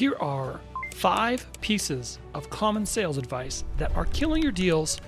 Here are 5 pieces of common sales advice that are killing your deals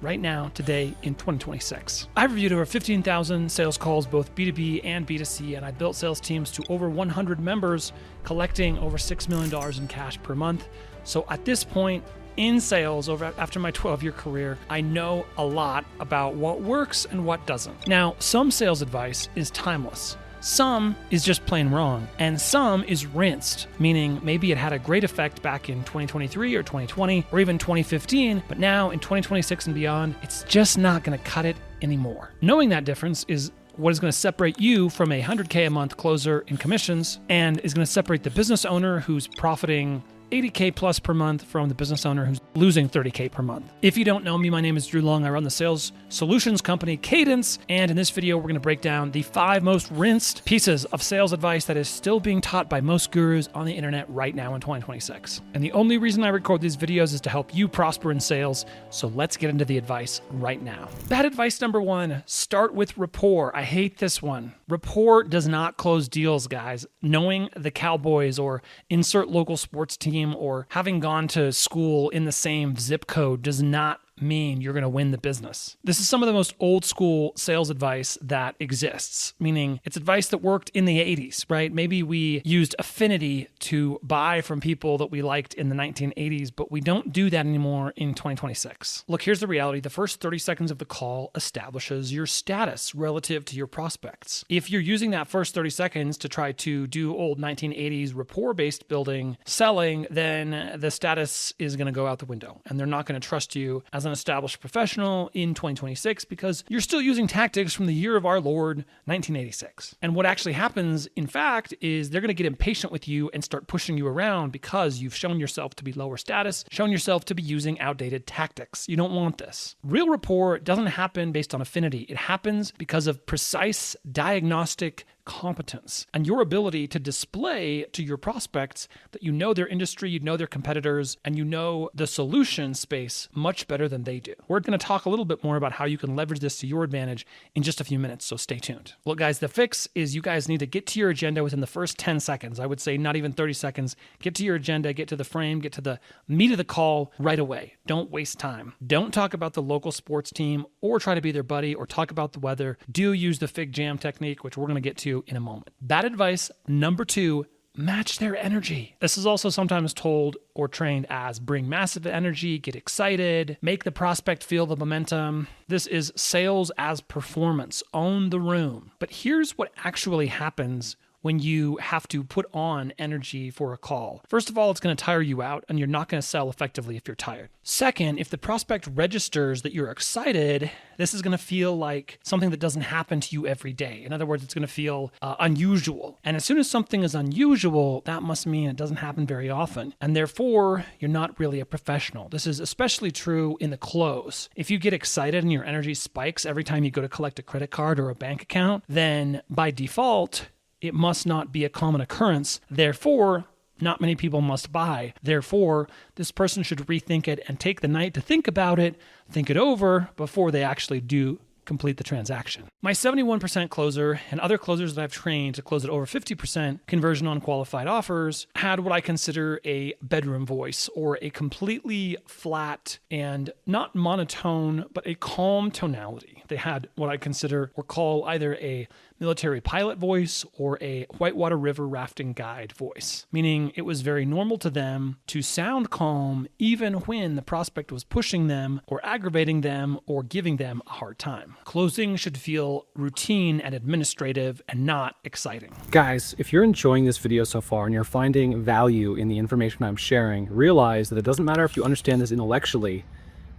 right now, today, in 2026. I've reviewed over 15,000 sales calls, both B2B and B2C, and I built sales teams to over 100 members, collecting over $6 million in cash per month. So at this point in sales, after my 12-year career, I know a lot about what works and what doesn't. Now, some sales advice is timeless. Some is just plain wrong, and some is rinsed, meaning maybe it had a great effect back in 2023 or 2020 or even 2015, but now in 2026 and beyond, it's just not going to cut it anymore. Knowing that difference is what is going to separate you from a $100K a month closer in commissions, and is going to separate the business owner who's profiting $80K plus per month from the business owner who's losing $30K per month. If you don't know me, my name is Drew Long. I run the sales solutions company Cadence. And in this video, we're going to break down the 5 most rinsed pieces of sales advice that is still being taught by most gurus on the internet right now in 2026. And the only reason I record these videos is to help you prosper in sales. So let's get into the advice right now. Bad advice number 1, start with rapport. I hate this one. Rapport does not close deals, guys. Knowing the Cowboys or insert local sports team or having gone to school in the same zip code does not mean you're going to win the business. This is some of the most old school sales advice that exists, meaning it's advice that worked in the 80s, right? Maybe we used affinity to buy from people that we liked in the 1980s, but we don't do that anymore in 2026. Look, here's the reality. The first 30 seconds of the call establishes your status relative to your prospects. If you're using that first 30 seconds to try to do old 1980s rapport-based building selling, then the status is going to go out the window, and they're not going to trust you as an established professional in 2026 because you're still using tactics from the year of our Lord, 1986. And what actually happens, in fact, is they're going to get impatient with you and start pushing you around because you've shown yourself to be lower status, shown yourself to be using outdated tactics. You don't want this. Real rapport doesn't happen based on affinity. It happens because of precise diagnostic competence and your ability to display to your prospects that you know their industry, you know their competitors, and you know the solution space much better than they do. We're going to talk a little bit more about how you can leverage this to your advantage in just a few minutes, so stay tuned. Look, guys, the fix is you guys need to get to your agenda within the first 10 seconds. I would say not even 30 seconds. Get to your agenda, get to the frame, get to the meat of the call right away. Don't waste time. Don't talk about the local sports team or try to be their buddy or talk about the weather. Do use the fig jam technique, which we're going to get to in a moment. Bad advice number 2, match their energy. This is also sometimes told or trained as bring massive energy, get excited, make the prospect feel the momentum. This is sales as performance. Own the room. But here's what actually happens when you have to put on energy for a call. First of all, it's going to tire you out and you're not going to sell effectively if you're tired. Second, if the prospect registers that you're excited, this is going to feel like something that doesn't happen to you every day. In other words, it's going to feel unusual. And as soon as something is unusual, that must mean it doesn't happen very often. And therefore, you're not really a professional. This is especially true in the close. If you get excited and your energy spikes every time you go to collect a credit card or a bank account, then by default, it must not be a common occurrence. Therefore, not many people must buy. Therefore, this person should rethink it and take the night to think about it, think it over before they actually do complete the transaction. My 71% closer and other closers that I've trained to close at over 50% conversion on qualified offers had what I consider a bedroom voice, or a completely flat and not monotone, but a calm tonality. They had what I consider or call either a military pilot voice or a whitewater river rafting guide voice, meaning it was very normal to them to sound calm even when the prospect was pushing them or aggravating them or giving them a hard time. Closing should feel routine and administrative and not exciting. Guys, if you're enjoying this video so far and you're finding value in the information I'm sharing, realize that it doesn't matter if you understand this intellectually.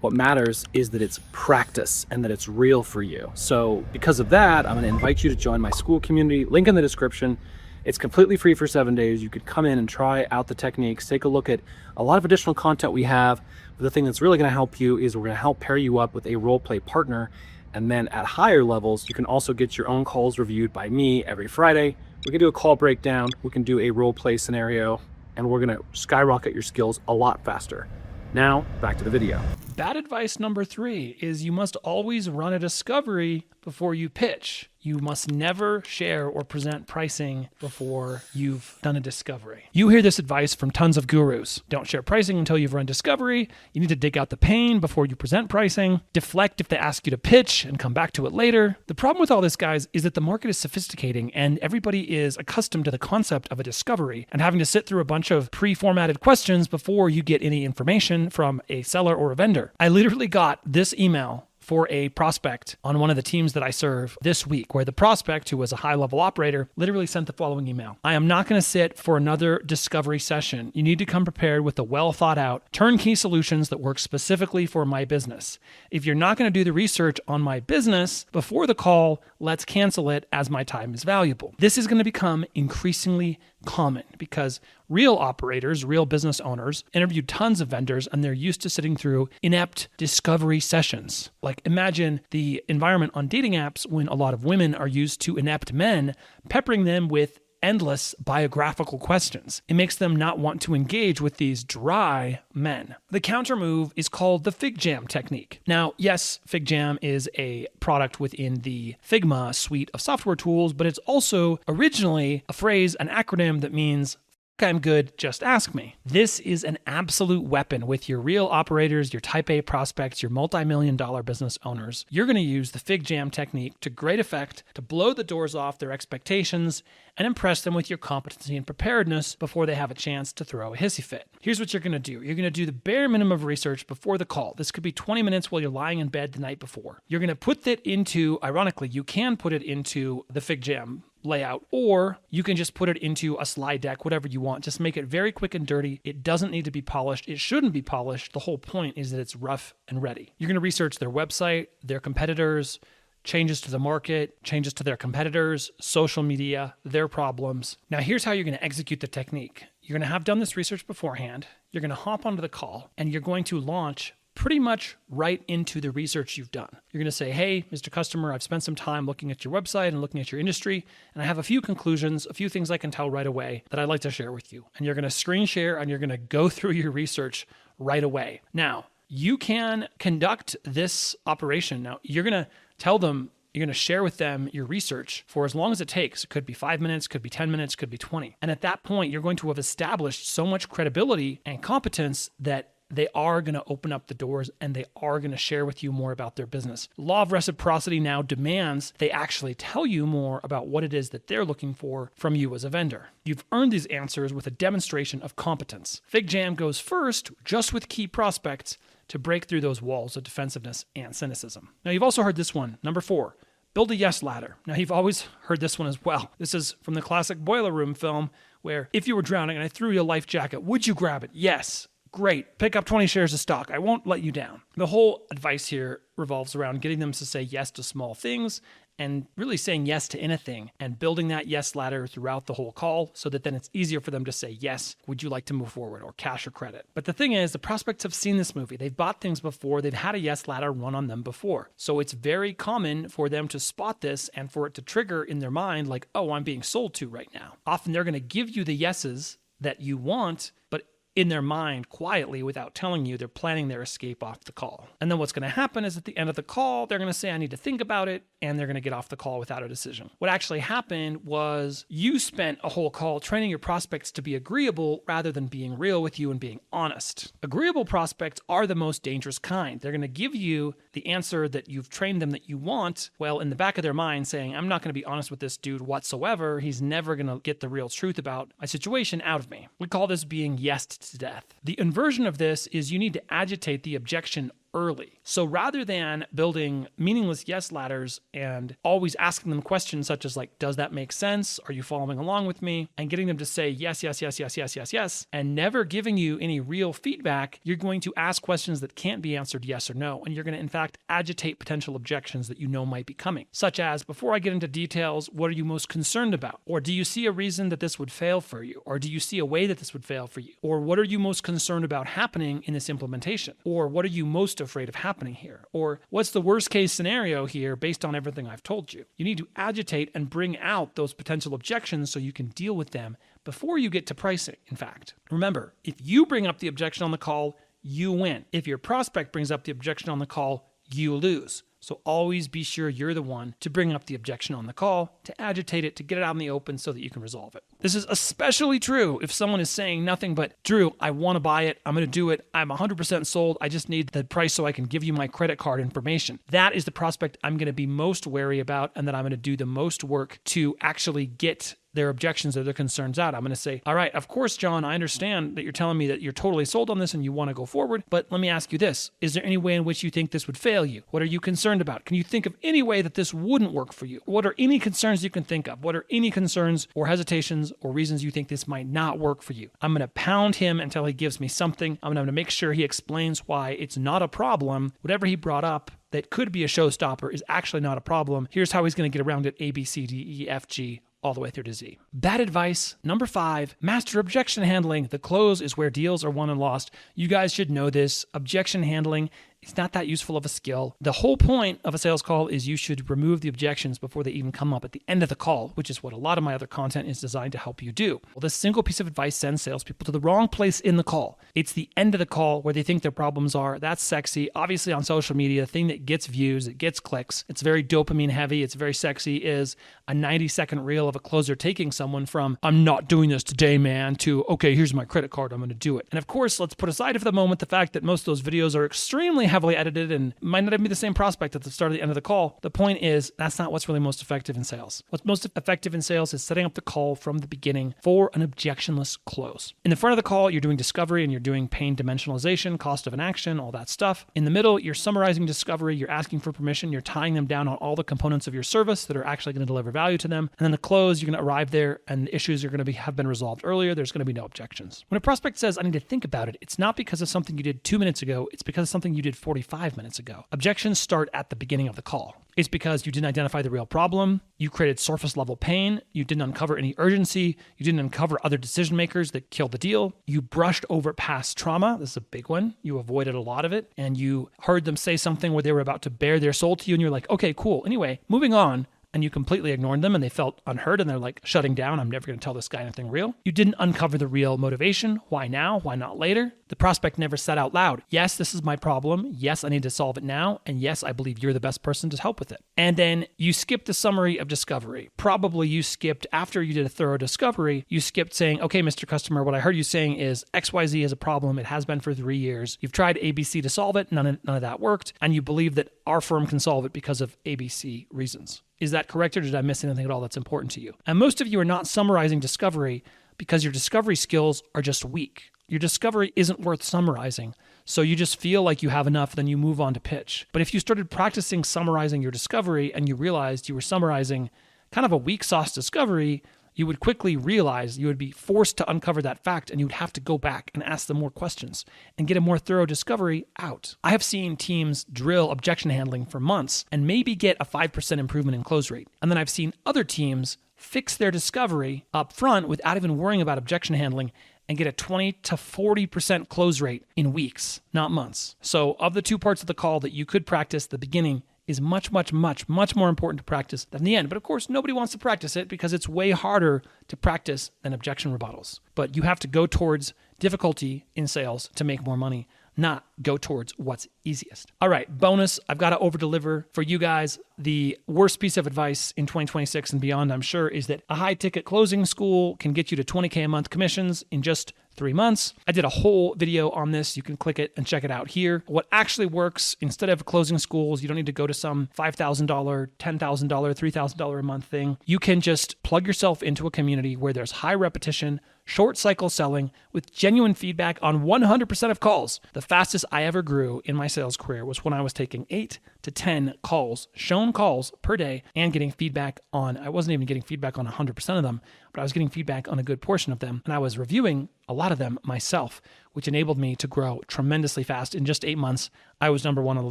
What matters is that it's practice and that it's real for you. So because of that, I'm going to invite you to join my school community. Link in the description. It's completely free for 7 days. You could come in and try out the techniques, take a look at a lot of additional content we have. But the thing that's really going to help you is we're going to help pair you up with a role play partner. And then at higher levels, you can also get your own calls reviewed by me every Friday. We can do a call breakdown. We can do a role play scenario, and we're going to skyrocket your skills a lot faster. Now, back to the video. Bad advice number 3 is you must always run a discovery before you pitch. You must never share or present pricing before you've done a discovery. You hear this advice from tons of gurus. Don't share pricing until you've run discovery. You need to dig out the pain before you present pricing. Deflect if they ask you to pitch and come back to it later. The problem with all this, guys, is that the market is sophisticating and everybody is accustomed to the concept of a discovery and having to sit through a bunch of pre-formatted questions before you get any information from a seller or a vendor. I literally got this email for a prospect on one of the teams that I serve this week, where the prospect, who was a high-level operator, literally sent the following email. I am not going to sit for another discovery session. You need to come prepared with a well-thought-out turnkey solutions that work specifically for my business. If you're not going to do the research on my business before the call, let's cancel it as my time is valuable. This is going to become increasingly common because real operators, real business owners interview tons of vendors and they're used to sitting through inept discovery sessions. Like imagine the environment on dating apps when a lot of women are used to inept men peppering them with endless biographical questions. It makes them not want to engage with these dry men. The counter move is called the Fig Jam technique. Now, yes, Fig Jam is a product within the Figma suite of software tools, but it's also originally a phrase, an acronym that means I'm good, just ask me. This is an absolute weapon with your real operators, your type A prospects, your multi-million-dollar business owners. You're going to use the Fig Jam technique to great effect to blow the doors off their expectations and impress them with your competency and preparedness before they have a chance to throw a hissy fit. Here's what you're going to do. You're going to do the bare minimum of research before the call. This could be 20 minutes while you're lying in bed the night before. You're going to put that into, ironically, you can put it into the Fig Jam layout, or you can just put it into a slide deck, whatever you want. Just make it very quick and dirty. It doesn't need to be polished. It shouldn't be polished. The whole point is that it's rough and ready. You're going to research their website, their competitors, changes to the market, changes to their competitors, social media, their problems. Now, here's how you're going to execute the technique. You're going to have done this research beforehand. You're going to hop onto the call, and you're going to launch pretty much right into the research you've done. You're going to say, hey, Mr. Customer, I've spent some time looking at your website and looking at your industry, and I have a few conclusions, a few things I can tell right away that I'd like to share with you. And you're going to screen share and you're going to go through your research right away. Now, you can conduct this operation. Now, you're going to tell them, you're going to share with them your research for as long as it takes. It could be 5 minutes, could be 10 minutes, could be 20. And at that point, you're going to have established so much credibility and competence that they are going to open up the doors and they are going to share with you more about their business. Law of reciprocity now demands they actually tell you more about what it is that they're looking for from you as a vendor. You've earned these answers with a demonstration of competence. Fig Jam goes first, just with key prospects, to break through those walls of defensiveness and cynicism. Now, you've also heard this one, number 4. Build a yes ladder. Now, you've always heard this one as well. This is from the classic Boiler Room film where if you were drowning and I threw you a life jacket, would you grab it? Yes. Great. Pick up 20 shares of stock. I won't let you down. The whole advice here revolves around getting them to say yes to small things and really saying yes to anything and building that yes ladder throughout the whole call so that then it's easier for them to say, yes, would you like to move forward, or cash or credit? But the thing is, the prospects have seen this movie. They've bought things before. They've had a yes ladder run on them before. So it's very common for them to spot this and for it to trigger in their mind like, oh, I'm being sold to right now. Often they're going to give you the yeses that you want, but in their mind, quietly, without telling you, they're planning their escape off the call. And then what's going to happen is at the end of the call, they're going to say, I need to think about it, and they're going to get off the call without a decision. What actually happened was you spent a whole call training your prospects to be agreeable rather than being real with you and being honest. Agreeable prospects are the most dangerous kind. They're going to give you the answer that you've trained them that you want, while in the back of their mind saying, I'm not going to be honest with this dude whatsoever. He's never going to get the real truth about my situation out of me. We call this being yesed to death. The inversion of this is you need to agitate the objection early. So rather than building meaningless yes ladders and always asking them questions such as like, does that make sense? Are you following along with me? And getting them to say yes, yes, yes, yes, yes, yes, yes, and never giving you any real feedback, you're going to ask questions that can't be answered yes or no. And you're going to, in fact, agitate potential objections that you know might be coming. Such as, before I get into details, what are you most concerned about? Or do you see a reason that this would fail for you? Or do you see a way that this would fail for you? Or what are you most concerned about happening in this implementation? Or what are you most afraid of happening here? Or what's the worst case scenario here based on everything I've told you? You need to agitate and bring out those potential objections so you can deal with them before you get to pricing, in fact. Remember, if you bring up the objection on the call, you win. If your prospect brings up the objection on the call, you lose. So always be sure you're the one to bring up the objection on the call, to agitate it, to get it out in the open so that you can resolve it. This is especially true if someone is saying nothing but, Drew, I want to buy it. I'm going to do it. I'm 100% sold. I just need the price so I can give you my credit card information. That is the prospect I'm going to be most wary about, and that I'm going to do the most work to actually get their objections or their concerns out. I'm going to say, all right, of course, John, I understand that you're telling me that you're totally sold on this and you want to go forward, but let me ask you this. Is there any way in which you think this would fail you? What are you concerned about? Can you think of any way that this wouldn't work for you? What are any concerns you can think of? What are any concerns or hesitations or reasons you think this might not work for you? I'm going to pound him until he gives me something. I'm going to make sure he explains why it's not a problem. Whatever he brought up that could be a showstopper is actually not a problem. Here's how he's going to get around it: A, B, C, D, E, F, G, all the way through to Z. Bad advice. Number 5, master objection handling. The close is where deals are won and lost. You guys should know this. Objection handling is not that useful of a skill. The whole point of a sales call is you should remove the objections before they even come up at the end of the call, which is what a lot of my other content is designed to help you do. Well, this single piece of advice sends salespeople to the wrong place in the call. It's the end of the call where they think their problems are. That's sexy. Obviously on social media, the thing that gets views, it gets clicks. It's very dopamine heavy. It's very sexy, is a 90-second reel of a closer taking someone from, I'm not doing this today, man, to, okay, here's my credit card, I'm going to do it. And of course, let's put aside for the moment the fact that most of those videos are extremely heavily edited and might not even be the same prospect at the start or the end of the call. The point is, that's not what's really most effective in sales. What's most effective in sales is setting up the call from the beginning for an objectionless close. In the front of the call, you're doing discovery and you're doing pain dimensionalization, cost of an action, all that stuff. In the middle, you're summarizing discovery, you're asking for permission, you're tying them down on all the components of your service that are actually going to deliver value to them. And then the close, you're going to arrive there and the issues are going to have been resolved earlier. There's going to be no objections. When a prospect says, I need to think about it, it's not because of something you did 2 minutes ago. It's because of something you did 45 minutes ago. Objections start at the beginning of the call. It's because you didn't identify the real problem, you created surface level pain, you didn't uncover any urgency, you didn't uncover other decision makers that killed the deal, you brushed over past trauma, this is a big one, you avoided a lot of it, and you heard them say something where they were about to bare their soul to you and you're like, okay, cool, anyway, moving on. And you completely ignored them and they felt unheard and they're like shutting down. I'm never going to tell this guy anything real. You didn't uncover the real motivation. Why now? Why not later? The prospect never said out loud, yes, this is my problem. Yes, I need to solve it now. And yes, I believe you're the best person to help with it. And then you skipped the summary of discovery. Probably you skipped, after you did a thorough discovery, you skipped saying, okay, Mr. Customer, what I heard you saying is XYZ is a problem. It has been for 3 years. You've tried ABC to solve it. None of that worked. And you believe that our firm can solve it because of ABC reasons. Is that correct, or did I miss anything at all that's important to you? And most of you are not summarizing discovery because your discovery skills are just weak. Your discovery isn't worth summarizing, so you just feel like you have enough, then you move on to pitch. But if you started practicing summarizing your discovery and you realized you were summarizing kind of a weak sauce discovery, you would quickly realize you would be forced to uncover that fact and you would have to go back and ask them more questions and get a more thorough discovery out. I have seen teams drill objection handling for months and maybe get a 5% improvement in close rate. And then I've seen other teams fix their discovery up front without even worrying about objection handling and get a 20 to 40% close rate in weeks, not months. So of the 2 parts of the call that you could practice, the beginning is much more important to practice than the end. But of course, nobody wants to practice it because it's way harder to practice than objection rebuttals. But you have to go towards difficulty in sales to make more money, not go towards what's easiest. All right, bonus, I've got to over-deliver for you guys. The worst piece of advice in 2026 and beyond, I'm sure, is that a high-ticket closing school can get you to $20K a month commissions in just 3 months. I did a whole video on this. You can click it and check it out here. What actually works, instead of closing schools, you don't need to go to some $5,000, $10,000, $3,000 a month thing. You can just plug yourself into a community where there's high repetition, short cycle selling with genuine feedback on 100% of calls. The fastest I ever grew in my sales career was when I was taking 8 to 10 calls, shown calls per day, and getting feedback on, I wasn't even getting feedback on 100% of them, but I was getting feedback on a good portion of them. And I was reviewing a lot of them myself, which enabled me to grow tremendously fast. In just 8 months, I was number 1 on the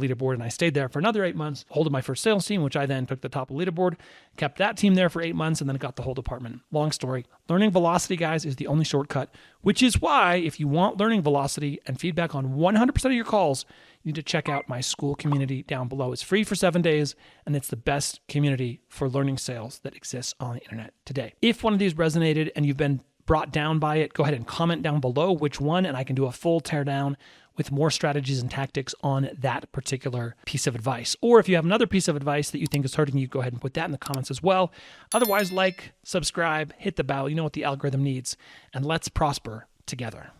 leaderboard, and I stayed there for another 8 months, holding my first sales team, which I then took the top of the leaderboard, kept that team there for 8 months, and then got the whole department. Long story. Learning velocity, guys, is the only shortcut, which is why if you want learning velocity and feedback on 100% of your calls, you need to check out my school community down below. It's free for 7 days, and it's the best community for learning sales that exists on the internet today. If one of these resonated and you've been brought down by it, go ahead and comment down below which one, and I can do a full teardown with more strategies and tactics on that particular piece of advice. Or if you have another piece of advice that you think is hurting you, go ahead and put that in the comments as well. Otherwise, like, subscribe, hit the bell. You know what the algorithm needs, and let's prosper together.